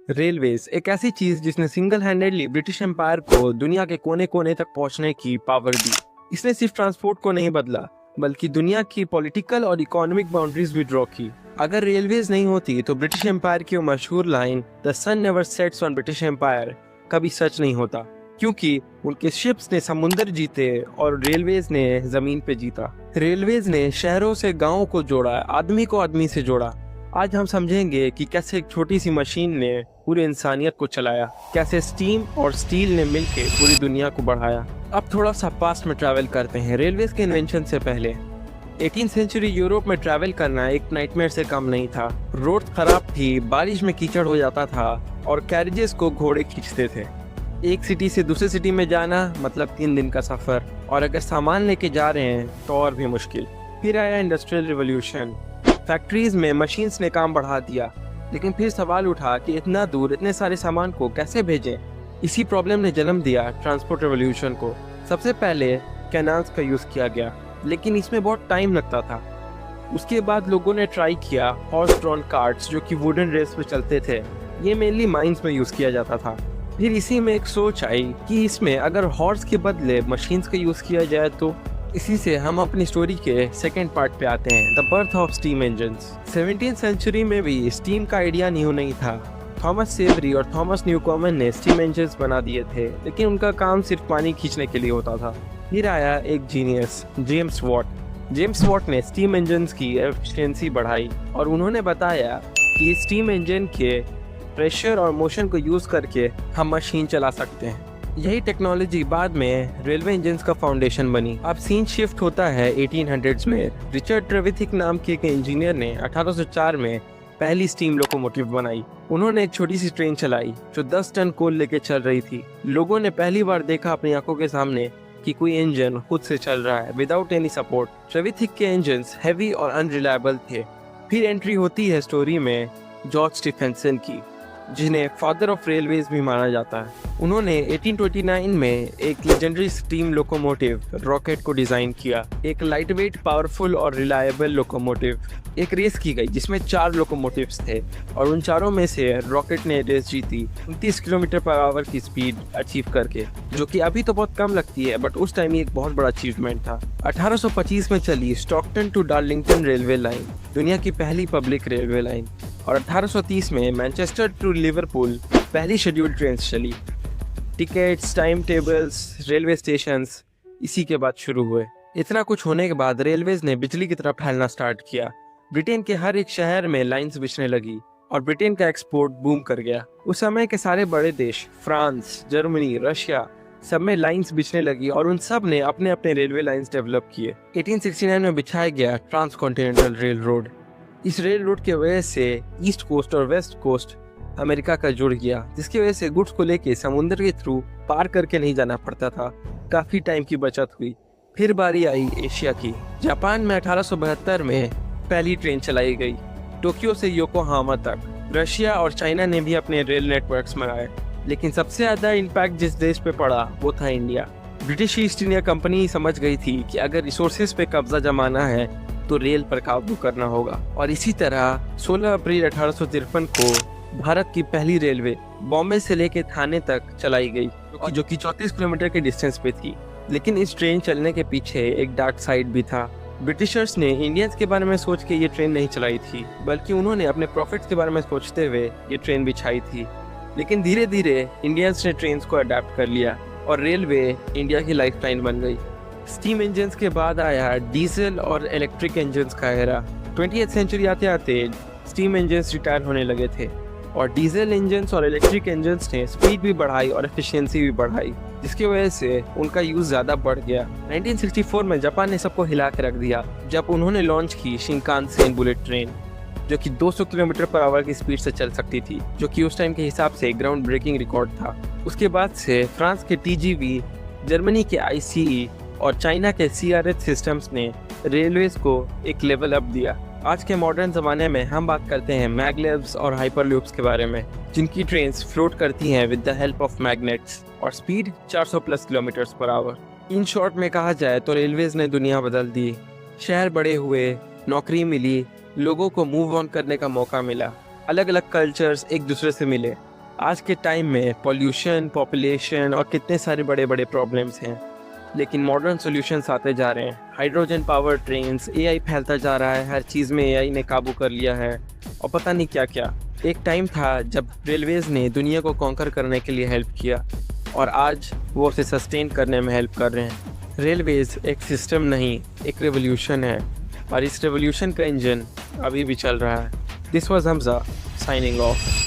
Railways एक ऐसी चीज जिसने सिंगल हैंडेडली ब्रिटिश एम्पायर को दुनिया के कोने कोने तक पहुंचने की पावर दी। इसने सिर्फ ट्रांसपोर्ट को नहीं बदला बल्कि दुनिया की पॉलिटिकल और इकोनॉमिक बाउंड्रीज भी ड्रॉ की। अगर रेलवेज नहीं होती तो ब्रिटिश एम्पायर की वो मशहूर line the sun never sets on British empire कभी सच नहीं होता, क्योंकि उनके शिप्स ने समुंदर जीते और रेलवेज ने जमीन पे जीता। रेलवेज ने शहरों से गांवों को जोड़ा, आदमी को आदमी से जोड़ा। आज हम समझेंगे कि कैसे एक छोटी सी मशीन ने पूरी इंसानियत को चलाया, कैसे स्टीम और स्टील ने मिलकर पूरी दुनिया को बढ़ाया। अब थोड़ा सा पास्ट में ट्रैवल करते हैं। रेलवेज के इन्वेंशन से पहले 18th सेंचुरी यूरोप में ट्रैवल करना एक नाइटमेयर से कम नहीं था। रोड खराब थी, बारिश में कीचड़ हो जाता था और कैरिजेस को घोड़े खींचते थे। एक सिटी से दूसरी सिटी में जाना मतलब 3 दिन का सफर, और अगर सामान लेके जा रहे हैं तो और भी मुश्किल। फिर आया इंडस्ट्रियल रिवॉल्यूशन। फैक्ट्रीज में मशीन्स ने काम बढ़ा दिया, लेकिन फिर सवाल उठा कि इतना दूर इतने सारे सामान को कैसे भेजें। इसी प्रॉब्लम ने जन्म दिया ट्रांसपोर्ट रिवॉल्यूशन को। सबसे पहले कैनाल्स का यूज़ किया गया, लेकिन इसमें बहुत टाइम लगता था। उसके बाद लोगों ने ट्राई किया हॉर्स ड्रॉन कार्ट्स, जो कि वुडन रेल्स पे चलते थे। ये मेनली माइंस में यूज़ किया जाता था। फिर इसी में एक सोच आई कि इसमें अगर हॉर्स के बदले मशीन्स का यूज़ किया जाए तो। इसी से हम अपनी स्टोरी के सेकेंड पार्ट पे आते हैं, the birth of steam engines. 17th century में भी स्टीम का आइडिया न्यू नहीं था। थॉमस सेवरी और थॉमस न्यूकॉमन ने स्टीम इंजन्स बना दिए थे, लेकिन उनका काम सिर्फ पानी खींचने के लिए होता था। फिर आया एक genius, James Watt. James Watt ने स्टीम इंजन्स की एफिशिएंसी बढ़ाई और उन्होंने बताया कि स्टीम इंजन के प्रेशर और मोशन को यूज़ करके हम मशीन चला सकते हैं। यही टेक्नोलॉजी बाद में रेलवे इंजन्स का फाउंडेशन बनी। अब सीन शिफ्ट होता है 1800s में। रिचर्ड ट्रेविथिक नाम के एक इंजीनियर ने 1804 में पहली स्टीम लोकोमोटिव बनाई। उन्होंने एक छोटी सी ट्रेन चलाई जो 10 टन कोल लेके चल रही थी। लोगों ने पहली बार देखा अपनी आंखों के सामने कि कोई इंजन खुद से चल रहा है विदाउट एनी सपोर्ट। ट्रेविथिक के इंजन्स हैवी और अनरिलायबल थे। फिर एंट्री होती है स्टोरी में जॉर्ज स्टीफेंसन की, जिन्हें फादर ऑफ रेलवेज भी माना जाता है। उन्होंने 1829 में एक लेजेंडरी स्टीम लोकोमोटिव रॉकेट को डिजाइन किया, एक लाइटवेट, पावरफुल और रिलायबल लोकोमोटिव। एक रेस की गई जिसमें 4 लोकोमोटिव्स थे और उन चारों में से रॉकेट ने रेस जीती 29 किलोमीटर पर आवर की स्पीड अचीव करके, जो कि अभी तो बहुत कम लगती है, बट उस टाइम ये एक बहुत बड़ा अचीवमेंट था। 1825 में चली Stockton to Darlington railway line, दुनिया की पहली पब्लिक रेलवे लाइन। और 1830 में मैनचेस्टर टू लिवरपूल पहली शेड्यूल्ड ट्रेन चली। Tickets, time tables, railway stations इसी के बाद शुरू हुए। इतना कुछ होने के बाद रेलवेज ने बिजली की तरफ फैलना स्टार्ट किया। ब्रिटेन के हर एक शहर में लाइंस बिछने लगी और ब्रिटेन का एक्सपोर्ट बूम कर गया। उस समय के सारे बड़े देश, फ्रांस, जर्मनी, रशिया, सब में लाइंस बिछने लगी और उन सब ने अपने अपने रेलवे लाइंस डेवलप किए। 1869 में बिछाया गया ट्रांस कॉन्टिनेंटल रेल रोड। इस रेल रोड की वजह से ईस्ट कोस्ट और वेस्ट कोस्ट अमेरिका का जुड़ गया, जिसकी वजह से गुड्स को लेके समुद्र के थ्रू पार करके नहीं जाना पड़ता था। काफी टाइम की बचत हुई। फिर बारी आई एशिया की। जापान में 1872 में पहली ट्रेन चलाई गई, टोक्यो से योकोहामा तक। रशिया और चाइना ने भी अपने रेल नेटवर्क्स बनाए, लेकिन सबसे ज्यादा इम्पैक्ट जिस देश पे पड़ा वो था India. British east India company समझ गई थी कि अगर रिसोर्सेज पे कब्जा जमाना है तो रेल पर काबू करना होगा, और इसी तरह 16 अप्रैल 1853 को भारत की पहली रेलवे बॉम्बे से लेकर थाने तक चलाई गई, जो कि 34 किलोमीटर के डिस्टेंस पे थी। लेकिन इस ट्रेन चलने के पीछे एक डार्क साइड भी था। ब्रिटिशर्स ने इंडियंस के बारे में सोच के ये ट्रेन नहीं चलाई थी, बल्कि उन्होंने अपने प्रॉफिट्स के बारे में सोचते हुए ये ट्रेन बिछाई थी। लेकिन धीरे धीरे इंडियंस ने ट्रेन को अडेप्ट कर लिया और रेलवे इंडिया की लाइफलाइन बन गई। स्टीम इंजन्स के बाद आया डीजल और इलेक्ट्रिक इंजन्स का एरा। 20th सेंचुरी आते आते स्टीम इंजन्स रिटायर होने लगे थे और डीजल इंजन्स और इलेक्ट्रिक इंजन्स ने स्पीड भी बढ़ाई और एफिशिएंसी भी बढ़ाई, जिसकी वजह से उनका यूज ज़्यादा बढ़ गया। 1964 में जापान ने सबको हिला के रख दिया जब उन्होंने लॉन्च की शिनकानसेन बुलेट ट्रेन, जो कि 200 किलोमीटर पर आवर की स्पीड से चल सकती थी, जो कि उस टाइम के हिसाब से ग्राउंड ब्रेकिंग रिकॉर्ड था। उसके बाद से फ्रांस के TGV, जर्मनी के ICE और चाइना के CRH सिस्टम्स ने रेलवेज को एक लेवल अप दिया। आज के मॉडर्न ज़माने में हम बात करते हैं मैगलेव्स और हाइपरलूप्स के बारे में, जिनकी ट्रेन्स फ्लोट करती हैं with the help of magnets और speed 400 plus kilometres per hour. In short में कहा जाए तो रेलवेज ने दुनिया बदल दी। शहर बड़े हुए, नौकरी मिली, लोगों को मूव ऑन करने का मौका मिला, अलग अलग कल्चर्स एक दूसरे से मिले। आज के टाइम में पॉल्यूशन, पॉपुलेशन और कितने सारे बड़े बड़े प्रॉब्लम्स हैं, लेकिन मॉडर्न सॉल्यूशंस आते जा रहे हैं। हाइड्रोजन पावर ट्रेन्स, एआई फैलता जा रहा है, हर चीज़ में एआई ने काबू कर लिया है और पता नहीं क्या क्या। एक टाइम था जब रेलवेज़ ने दुनिया को कॉन्कर करने के लिए हेल्प किया और आज वो उसे सस्टेन करने में हेल्प कर रहे हैं। रेलवेज़ एक सिस्टम नहीं, एक रेवोल्यूशन है और इस रेवोल्यूशन का इंजन अभी भी चल रहा है। This was Hamza signing off.